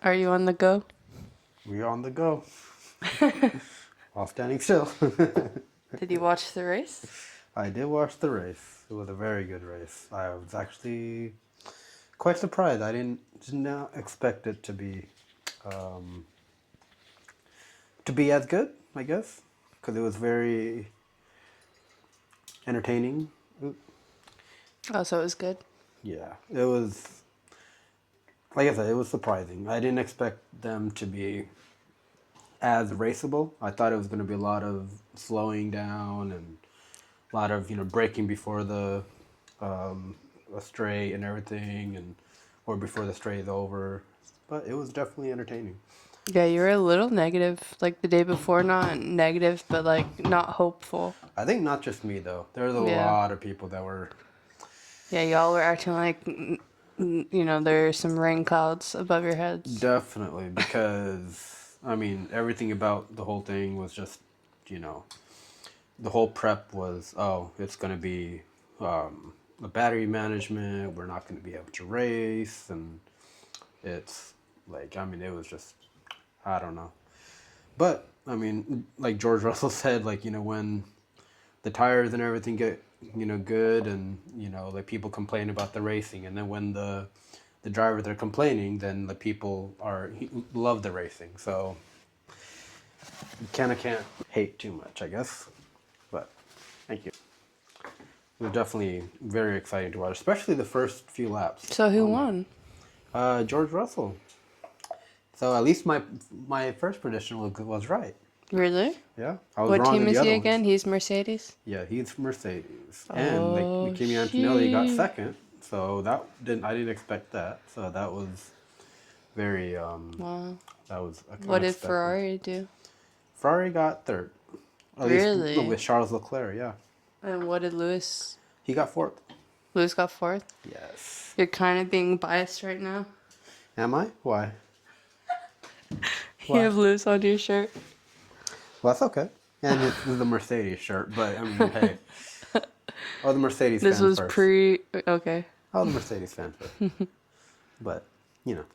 Are you on the go? We're on the go. While standing still. Did you watch the race? I did watch the race. It was a very good race. I was actually quite surprised. I did not expect it um, to be as good, I guess, because it was very entertaining. Oh, so it was good. Yeah, it was, like I said, it was surprising. I didn't expect them to be as raceable. I thought it was going to be a lot of slowing down and a lot of braking before the a straight and everything, and or before the straight is over. But it was definitely entertaining. Yeah, you were a little negative, like the day before. Not negative, but like not hopeful. I think not just me though. There was a Yeah. lot of people that were. Yeah, y'all were acting like, there's some rain clouds above your heads. Definitely, because I mean everything about the whole thing was just, you know, the whole prep was, oh, it's going to be a battery management. We're not going to be able to race, and it's like, I mean, it was just, I don't know. But I mean, like George Russell said, like, when the tires and everything get, good, and like people complain about the racing, and then when the drivers are complaining, then the people love the racing. So you kind of can't hate too much, I guess. But thank you. It was definitely very exciting to watch, especially the first few laps. So who won? George Russell. So at least my first prediction was right. Really? Yeah, I was What wrong team in is the he other again? ones. He's Mercedes. Yeah, he's Mercedes, and like Oh, Kimi Antonelli got shit. second. So I didn't expect that. So that was very Wow. that was What did unexpected. Ferrari do? Ferrari got third. At least Really? with Charles Leclerc, yeah. And what did Lewis? He got fourth. Lewis got fourth. Yes. You're kind of being biased right now. Am I? Why? You have Lewis on your shirt. Well, that's okay. And it's the Mercedes shirt, but I mean, hey. Oh, the Mercedes This fan was first. pre. Okay. Oh, the Mercedes fan first. But,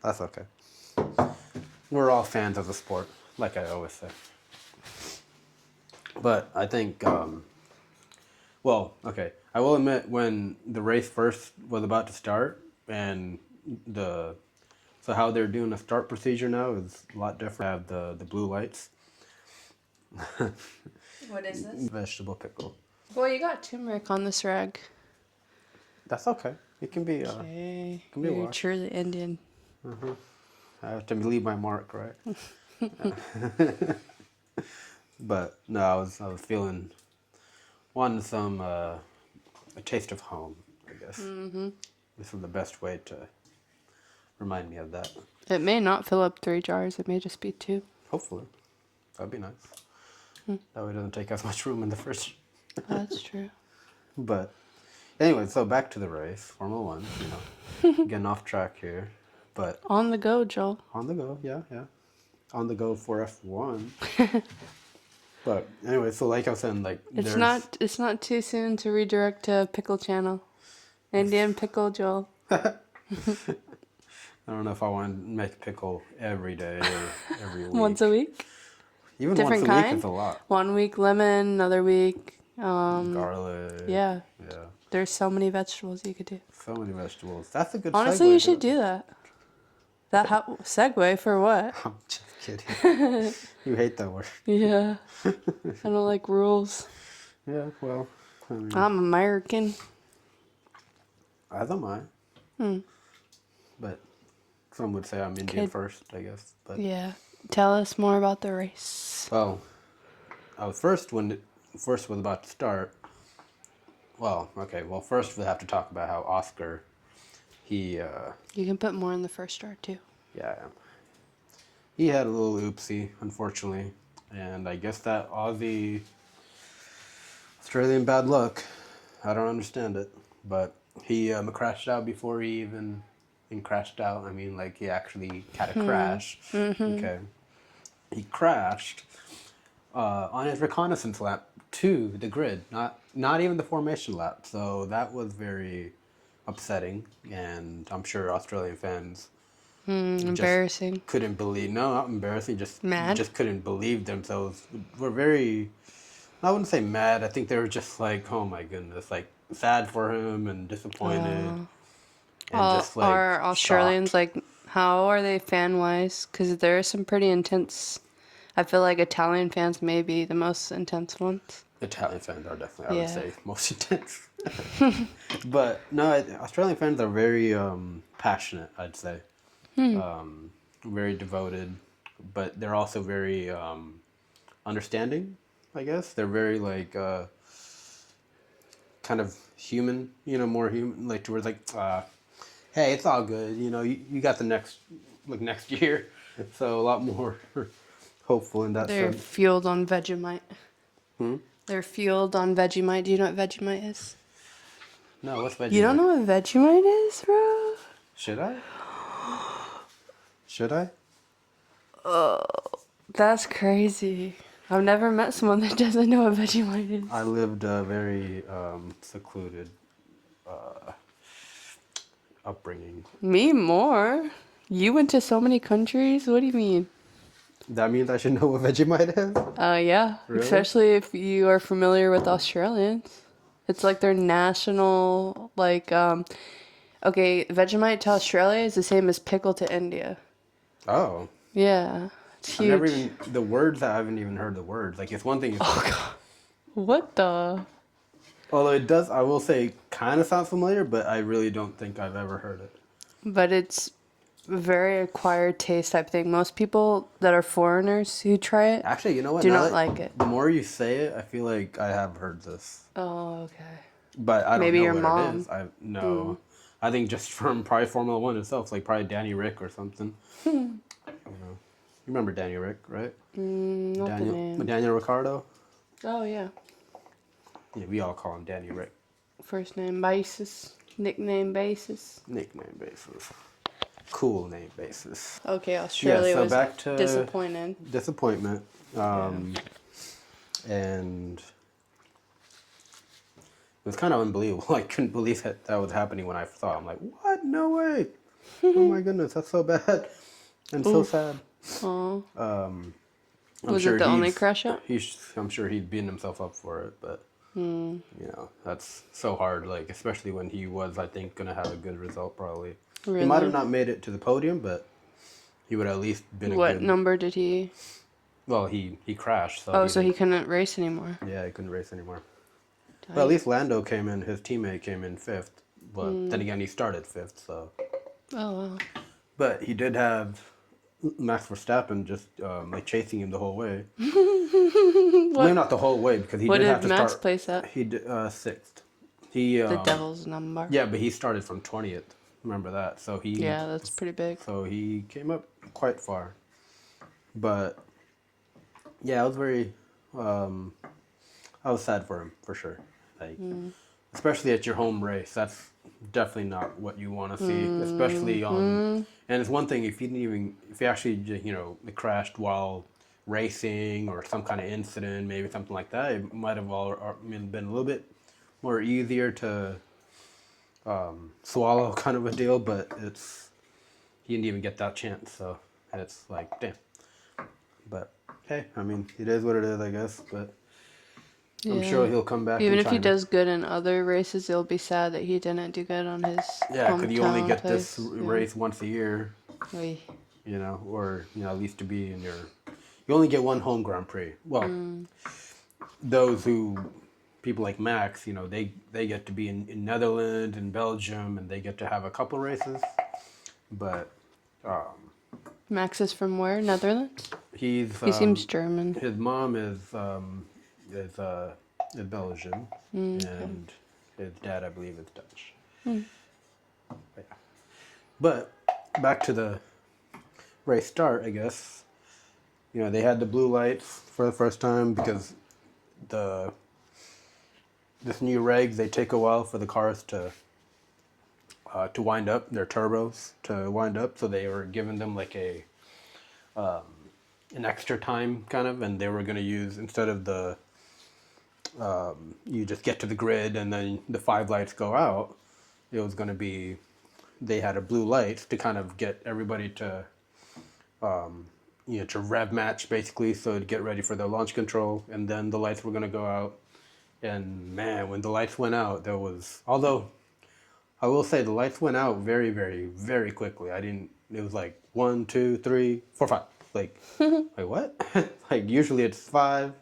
that's okay. We're all fans of the sport, like I always say. But I think, well, okay. I will admit, when the race first was about to start, and so how they're doing the start procedure now is a lot different. I have the blue lights. What is this? Vegetable pickle. Well, you got turmeric on this rag. That's okay. It can be, Okay. can be You're washed. truly Indian. I have to leave my mark, right? But no, I was wanting some a taste of home, I guess. Mm-hmm. This is the best way to remind me of that. It may not fill up 3 jars. It may just be 2. Hopefully, that'd be nice. That way it doesn't take as much room in the fridge. That's true. But anyway, so back to the race, Formula One. Getting off track here, but On the go, Joel. on the go, yeah, on the go for F1. But anyway, so like I was saying, like It's not too soon to redirect to Pickle Channel. Indian Pickle, Joel. I don't know if I want to make pickle every day or every week. Once a week. Even Different once a week kind? is a lot. 1 week lemon, another week. Garlic. Yeah. Yeah. There's so many vegetables you could do. So many vegetables. That's a good Honestly, segue you to should do that. Segue for what? I'm just kidding. You hate that word. Yeah. I don't like rules. Yeah, well, I mean, I'm American. as am I. But some would say I'm Indian first, I guess. But Yeah. Tell us more about the race. well, I was first when it first was about to start. Well, okay. Well, first we have to talk about how Oscar, he, You can put more in the first jar, too. yeah, he had a little oopsie, unfortunately, and I guess that Aussie Australian bad luck. I don't understand it, but he crashed out before he even crashed out. I mean, like he actually had a crash. Okay, he crashed on his reconnaissance lap to the grid, not even the formation lap. So that was very upsetting, and I'm sure Australian fans just Embarrassing. couldn't believe. No, not embarrassing. Mad? Just couldn't believe themselves. Were very. I wouldn't say mad. I think they were just like, oh my goodness, like sad for him and disappointed and just like Are shocked. Australians like, how are they fan wise? Because there are some pretty intense. I feel like Italian fans may be the most intense ones. Italian fans are definitely, I would Yeah. say, most intense. But no, Australian fans are very passionate, I'd say. Very devoted, but they're also very understanding, I guess. They're very like kind of human, more human, like towards like, hey, it's all good, you got the next year. So a lot more hopeful in that They're sense. fueled on Vegemite. Hmm? They're fueled on Vegemite. Do you know what Vegemite is? No, what's You don't Vegemite? know what Vegemite is, bro? Should I? Should I? That's crazy. I've never met someone that doesn't know what Vegemite is. I lived a very secluded upbringing. Me more. You went to so many countries. What do you mean? That means I should know what Vegemite is? Yeah. Really? Especially if you are familiar with Australians. It's like their national, like, okay, Vegemite to Australia is the same as pickle to India. Oh. Yeah. It's I've never huge. even, the words, I haven't even heard the words. Like, it's one thing if, Oh, God. What the? although it does, I will say, kind of sounds familiar, but I really don't think I've ever heard it. But it's a very acquired taste type thing. Most people that are foreigners who try it Actually, you know what? do Now not that, like it. the more you say it, I feel like I have heard this. Oh, okay. But I don't Maybe know your what it mom. is. I no. I think just from probably Formula One itself, like probably Danny Rick or something. You remember Danny Rick, right? Not the name. Daniel Ricciardo. Oh, yeah. Yeah, we all call him Danny Rick. First name basis. Nickname basis. Nickname basis. Cool name basis. Okay, Yeah, Australia so was back to disappointed. disappointment. Yeah. And it was kind of unbelievable. I couldn't believe that was happening when I saw it. I'm like, what? No way. Oh my goodness, that's so bad. And so Oof. sad. Oh. I'm Was sure it the only crash out? I'm sure he'd beaten himself up for it, but that's so hard. Like especially when he was, I think, gonna have a good result. Probably he might have Really? not made it to the podium, but he would at least been a What good. number did he? Well, he crashed, so Oh, so he couldn't race anymore. yeah, he couldn't race anymore. But at Dang. least Lando came in. His teammate came in fifth. But then again, he started fifth, so. Oh, wow. But he did have Max Verstappen just like chasing him the whole way. Maybe not the whole way because he What did have did to Max start. place at? He did sixth. He The devil's number. yeah, but he started from 20th. Remember that? So Yeah, that's pretty big. he came up quite far. But yeah, I was very I was sad for him for sure. Like especially at your home race, that's definitely not what you want to see. Especially on and it's one thing if he actually crashed while racing or some kind of incident, maybe something like that, it might have been a little bit more easier to swallow kind of a deal, but he didn't even get that chance, so it's like damn. But hey, I mean it is what it is, I guess. But I'm sure he'll come back. Even in if he time. does good in other races, it'll be sad that he didn't do good on his Yeah, because you only hometown get place. this race once a year, Oy. or at least to be in your. You only get one home Grand Prix. Well, those people like Max, they get to be in Netherlands and Belgium, and they get to have a couple races. But Max is from where? Netherlands? he Seems German. his mom is Belgian, and his dad, I believe, is Dutch. Yeah. But back to the race start, I guess. They had the blue lights for the first time because this new regs, they take a while for the cars to wind up, their turbos to wind up, so they were giving them like an extra time kind of, and they were going to use, instead of the you just get to the grid and then the 5 lights go out, it was going to be they had a blue light to kind of get everybody to, to rev match basically, so to get ready for the launch control, and then the lights were going to go out. And man, when the lights went out, there was, although I will say the lights went out very, very, very quickly. It was like 1, 2, 3, 4, 5. Like, like what? Like usually it's 5,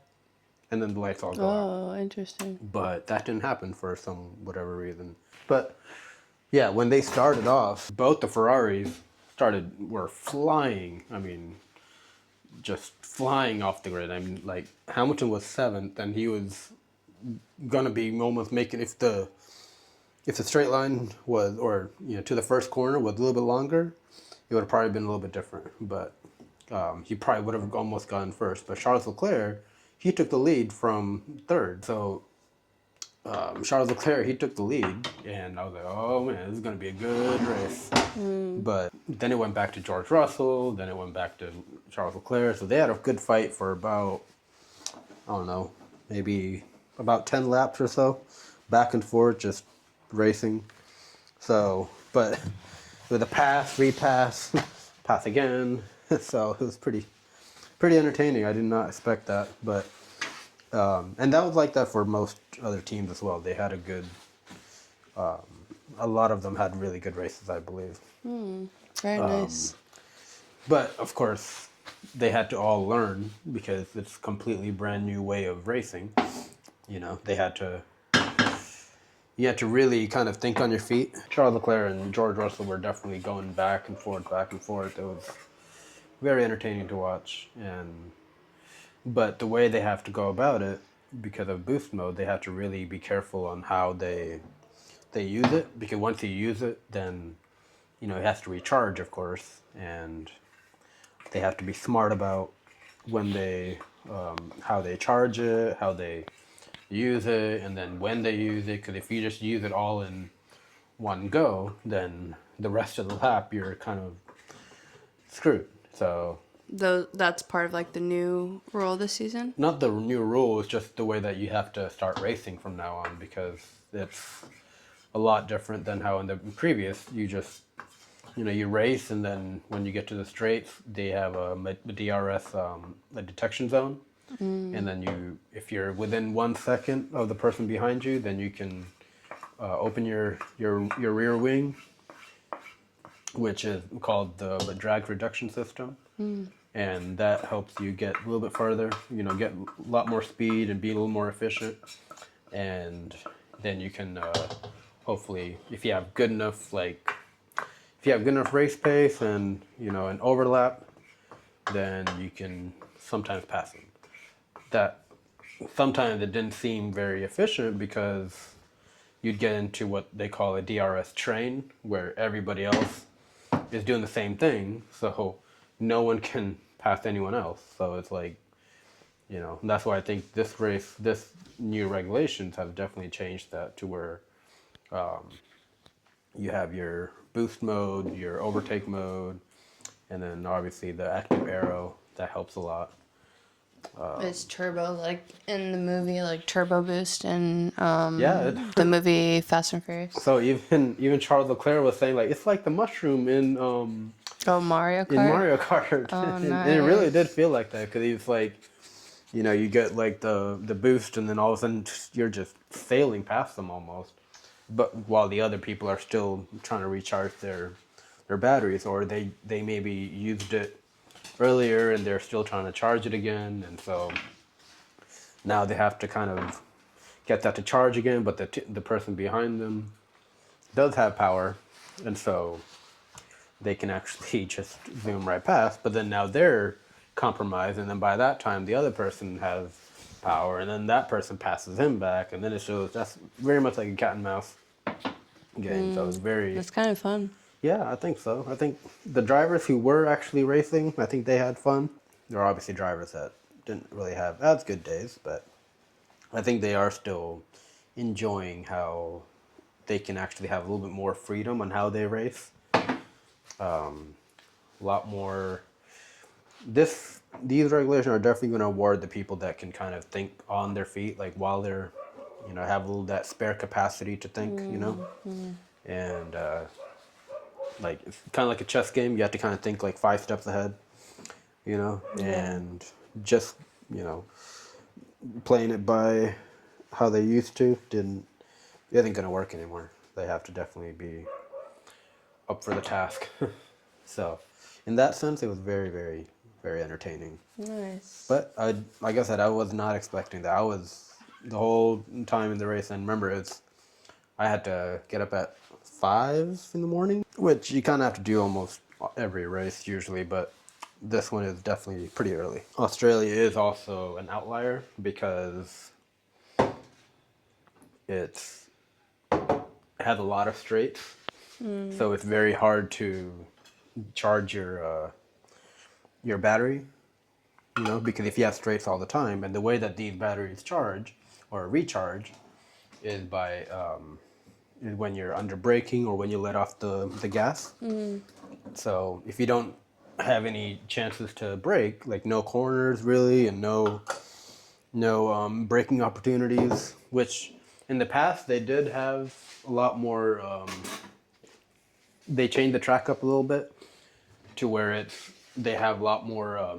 and then the lights all go out. Oh, interesting. But that didn't happen for some whatever reason. But yeah, when they started off, both the Ferraris were flying. I mean, just flying off the grid. I mean, like Hamilton was 7th, and he was gonna be almost making if the straight line was, or to the first corner was a little bit longer, it would have probably been a little bit different. But he probably would have almost gone first. But Charles Leclerc, he took the lead from 3rd. So Charles Leclerc, he took the lead, and I was like, oh man, this is going to be a good race. But then it went back to George Russell, then it went back to Charles Leclerc. So they had a good fight for about, I don't know, maybe about 10 laps or so, back and forth, just racing. So, but with a pass, repass, pass again. So it was pretty entertaining. I did not expect that, but and that was like that for most other teams as well. They had a lot of them had really good races, I believe. Very nice. But of course, they had to all learn because it's a completely brand new way of racing. You had to really kind of think on your feet. Charles Leclerc and George Russell were definitely going back and forth, back and forth. It was very entertaining to watch. But the way they have to go about it, because of boost mode, they have to really be careful on how they use it. Because once you use it, then it has to recharge, of course, and they have to be smart about when how they charge it, how they use it, and then when they use it. Because if you just use it all in one go, then the rest of the lap you're kind of screwed. So That's part of like the new rule this season. not the new rule, it's just the way that you have to start racing from now on, because it's a lot different than how in the previous you just you race, and then when you get to the straights they have a DRS a detection zone. And then if you're within 1 second of the person behind you, then you can open your rear wing, which is called the drag reduction system. And that helps you get a little bit further, get a lot more speed and be a little more efficient. And then you can hopefully, if you have good enough race pace and an overlap, then you can sometimes pass them. That sometimes it didn't seem very efficient because you'd get into what they call a DRS train, where everybody else is doing the same thing, so no one can pass anyone else. So it's like, that's why I think this new regulations have definitely changed that to where you have your boost mode, your overtake mode, and then obviously the active arrow, that helps a lot. It's turbo, like in the movie, like Turbo Boost in Yeah. the movie Fast and Furious. So even Charles Leclerc was saying like it's like the mushroom in Mario Kart. in Mario Kart. Oh, And it really nice. did feel like that, because he's like, you get like the boost, and then all of a sudden you're just sailing past them almost. But while the other people are still trying to recharge their batteries, or they maybe used it earlier and they're still trying to charge it again, and so now they have to kind of get that to charge again. But the person behind them does have power, and so they can actually just zoom right past. But then now they're compromised, and then by that time the other person has power, and then that person passes him back, and then it shows that's very much like a cat and mouse game. So it's very, That's kind of fun. yeah, I think so. I think the drivers who were actually racing, I think they had fun. There are obviously drivers that didn't really have as good days, but I think they are still enjoying how they can actually have a little bit more freedom on how they race. A lot more. These regulations are definitely going to award the people that can kind of think on their feet, like while they're, have a little that spare capacity to think, and like it's kind of like a chess game. You have to kind of think like 5 steps ahead, Yeah. and just you know playing it by how they used to didn't it isn't gonna work anymore. They have to definitely be up for the task. So, in that sense, it was very, very, very entertaining. Nice. But like I said, I was not expecting that. I was the whole time in the race, and remember, I had to get up at 5 in the morning, which you kind of have to do almost every race usually, but this one is definitely pretty early. Australia is also an outlier because it's it has a lot of straights, so it's very hard to charge your battery, because if you have straights all the time, and the way that these batteries charge or recharge is by is when you're under braking or when you let off the gas. So if you don't have any chances to brake, like no corners really, and no braking opportunities, which in the past they did have a lot more. They changed the track up a little bit to where they have a lot more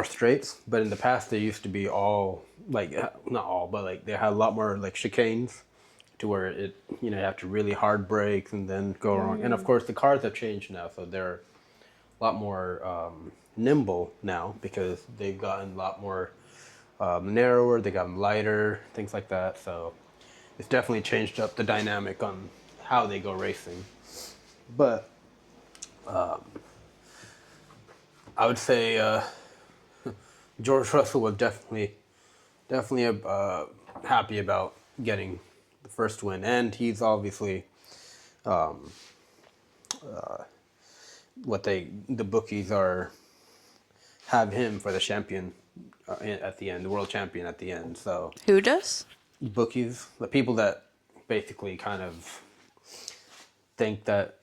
straights, but in the past they used to be all like not all, but like they had a lot more like chicanes to where you have to really hard brake and then go wrong. And of course the cars have changed now, so they're a lot more nimble now because they've gotten a lot more narrower, they got lighter, things like that. So it's definitely changed up the dynamic on how they go racing. But I would say George Russell was definitely happy about getting the first win, and he's obviously the bookies are have him for the champion at the end, the world champion at the end. So Who does? bookies, the people that basically kind of think that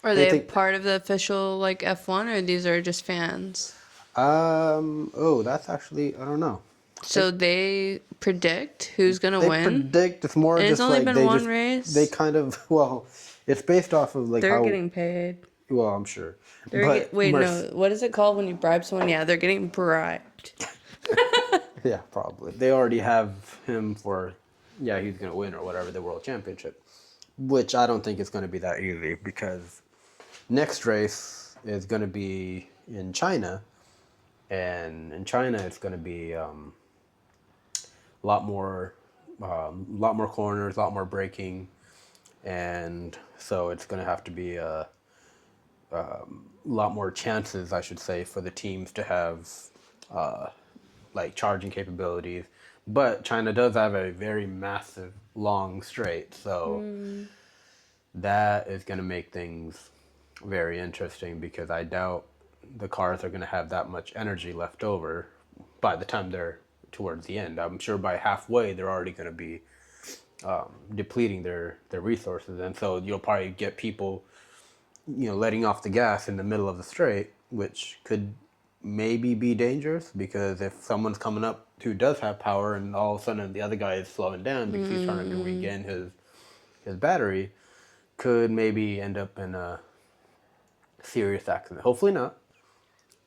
Are they they a think. part of the official like F1 or these are just fans? Oh, that's actually I don't know. So they predict who's gonna They win, predict. It's more and it's just only like been one they race. kind of it's based off of like They're how getting paid. well I'm sure, They're but wait, no. What is it called when you bribe someone? Yeah, they're getting bribed. yeah, probably they already have him for yeah he's gonna win or whatever the world championship, which I don't think it's gonna be that easy because next race is gonna be in China, and in China it's gonna be a lot more corners, a lot more braking, and so it's going to have to be a lot more chances, I should say, for the teams to have like charging capabilities. But China does have a very massive long straight, so that is going to make things very interesting because I doubt the cars are going to have that much energy left over by the time they're towards the end. I'm sure by halfway they're already going to be depleting their resources, and so you'll probably get people, letting off the gas in the middle of the straight, which could maybe be dangerous because if someone's coming up who does have power and all of a sudden the other guy is slowing down because he's trying to regain his battery, could maybe end up in a serious accident. Hopefully not.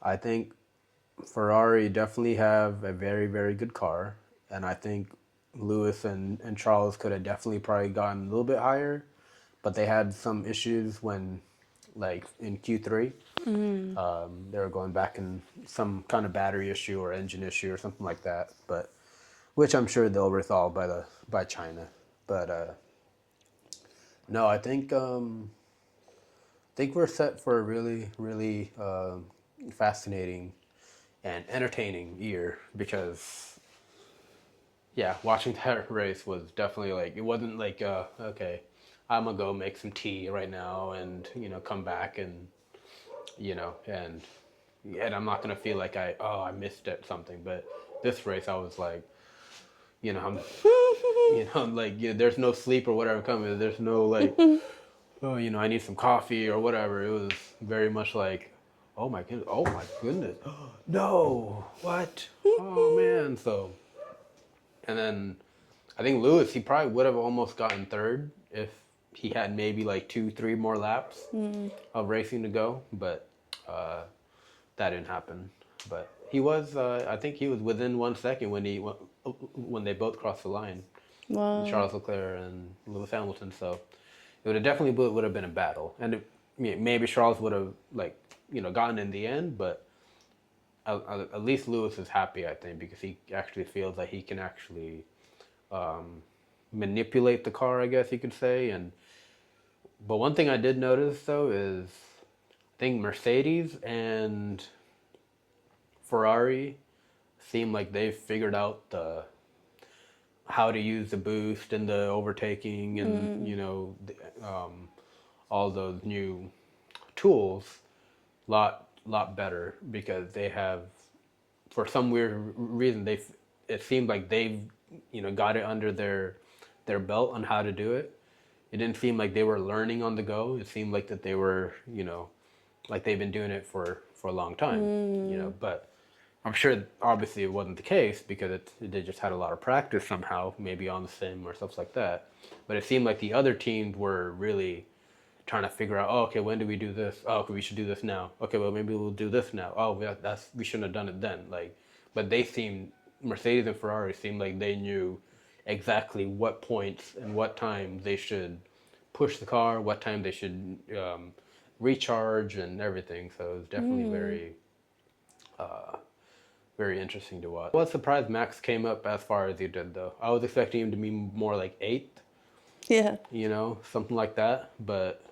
I think Ferrari definitely have a very, very good car, and I think Lewis and Charles could have definitely probably gotten a little bit higher, but they had some issues when, like in Q3, they were going back in some kind of battery issue or engine issue or something like that. But which I'm sure they'll resolve by China. But no, I think we're set for a really, really fascinating and entertaining year because yeah, watching that race was definitely like it wasn't like okay, I'm gonna go make some tea right now and come back and and I'm not gonna feel like I missed it something. But this race I was like I'm like there's no sleep or whatever coming. There's no like oh, I need some coffee or whatever. It was very much like, oh my goodness, no, what? Oh man, so, and then I think Lewis, he probably would have almost gotten third if he had maybe like 2, 3 more laps of racing to go, but that didn't happen. But he was, I think he was within 1 second when they both crossed the line, Wow. Charles Leclerc and Lewis Hamilton. So it would have definitely would have been a battle, and maybe Charles would have gotten in the end, but at least Lewis is happy, I think, because he actually feels like he can actually manipulate the car, I guess you could say. And but one thing I did notice though is I think Mercedes and Ferrari seem like they've figured out the how to use the boost and the overtaking and all those new tools lot better, because they have, for some weird reason, it seemed like they've got it under their belt on how to do it. It didn't seem like they were learning on the go. It seemed like that they were like they've been doing it for a long time. But I'm sure obviously it wasn't the case, because they just had a lot of practice somehow, maybe on the sim or stuff like that. But it seemed like the other teams were really trying to figure out, oh, okay, when do we do this? Oh, okay, we should do this now. Okay, well, maybe we'll do this now. Oh, we shouldn't have done it then. But Mercedes and Ferrari seemed like they knew exactly what points and what time they should push the car, what time they should recharge and everything. So it was definitely very interesting to watch. I was surprised Max came up as far as he did, though. I was expecting him to be more like eighth, Yeah. something like that. But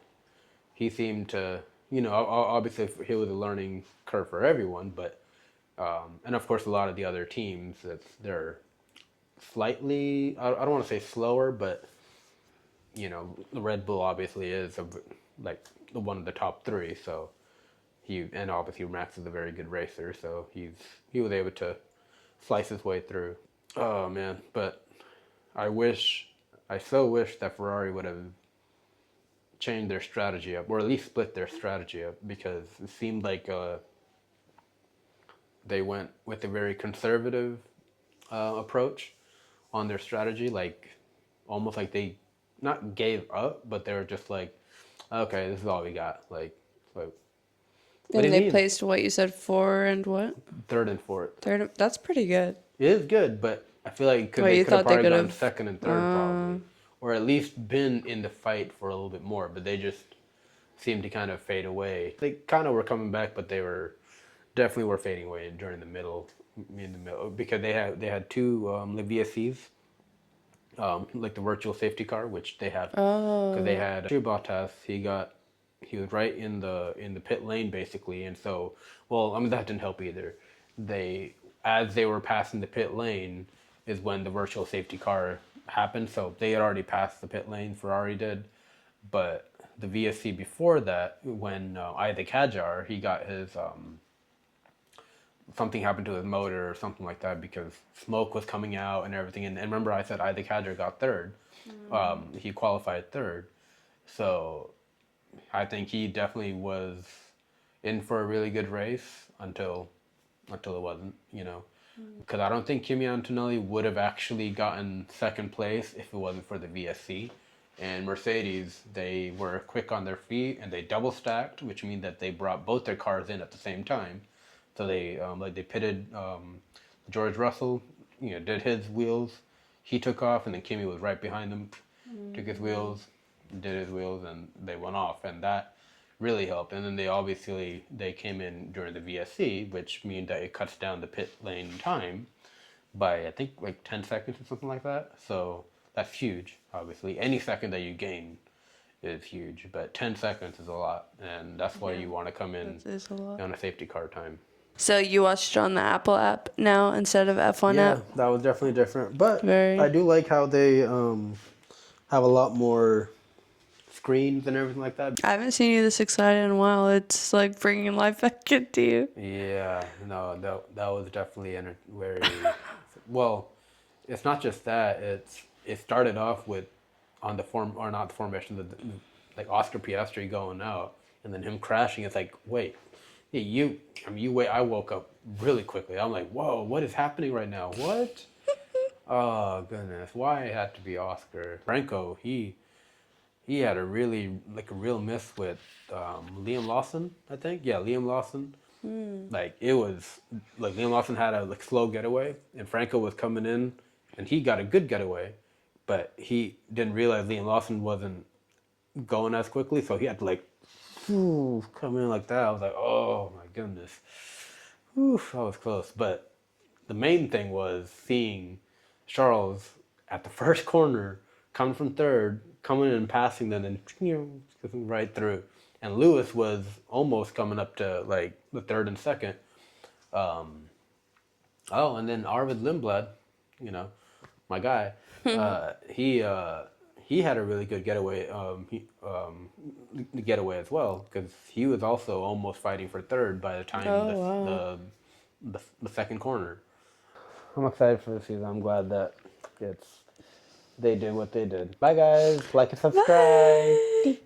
he seemed to, obviously it was a learning curve for everyone, but, and of course a lot of the other teams, they're slightly, I don't want to say slower, but, the Red Bull obviously is like one of the top three, so and obviously Max is a very good racer, so he was able to slice his way through. Oh man, but I so wish that Ferrari would have changed their strategy up, or at least split their strategy up, because it seemed like they went with a very conservative approach on their strategy, like almost like they not gave up, but they were just like, okay, this is all we got. Like what do And you they mean? placed what you said, four and what? Third and fourth. Third. That's pretty good. It is good, but I feel like Well, they you could have thought they probably could gone have. second and third, probably, or at least been in the fight for a little bit more. But they just seemed to kind of fade away. They kind of were coming back, but they were definitely were fading away during in the middle, because they had two the VSCs, like the virtual safety car, which they have, because they had Bottas. He was right in the pit lane basically, and so, well, I mean, that didn't help either. As they were passing the pit lane is when the virtual safety car happened. So they had already passed the pit lane, Ferrari did, but the VSC before that, when Isaac Hadjar, he got his something happened to his motor or something like that, because smoke was coming out and everything. And remember, I said Isaac Hadjar got third. He qualified third. So I think he definitely was in for a really good race until it wasn't, Because I don't think Kimi Antonelli would have actually gotten second place if it wasn't for the VSC. And Mercedes, they were quick on their feet and they double stacked, which means that they brought both their cars in at the same time. So they pitted George Russell, did his wheels. He took off, and then Kimi was right behind him, took his wheels, did his wheels, and they went off. And that really helped. And then they came in during the VSC, which means that it cuts down the pit lane time by, I think, like 10 seconds or something like that. So that's huge, obviously. Any second that you gain is huge, but 10 seconds is a lot, and that's why you want to come in That is a lot. on a safety car time. So you watched it on the Apple app now instead of F1 Yeah, app? that was definitely different. But Very. I do like how they have a lot more screens and everything like that. I haven't seen you this excited in a while. It's like bringing life back into you. Yeah, no, that was definitely very well. It's not just that. It started off with on the not the formation, like Oscar Piastri going out and then him crashing. It's like, wait, yeah, you wait. I woke up really quickly. I'm like, whoa, what is happening right now? What? Oh goodness, why it had to be Oscar? Franco, he he had a really like a real miss with Liam Lawson, I think. Yeah, Liam Lawson. Like it was like Liam Lawson had a like slow getaway, and Franco was coming in, and he got a good getaway, but he didn't realize Liam Lawson wasn't going as quickly, so he had to like come in like that. I was like, oh my goodness, oof, that was close. But the main thing was seeing Charles at the first corner, coming from third, coming in and passing them, and right through. And Lewis was almost coming up to like the third and second. Oh, and then Arvid Lindblad, you know, my guy, he had a really good getaway. Getaway as well because he was also almost fighting for third by the time Oh, wow. the second corner. I'm excited for the season. I'm glad that it's they did what they did. Bye guys, like and subscribe. Bye.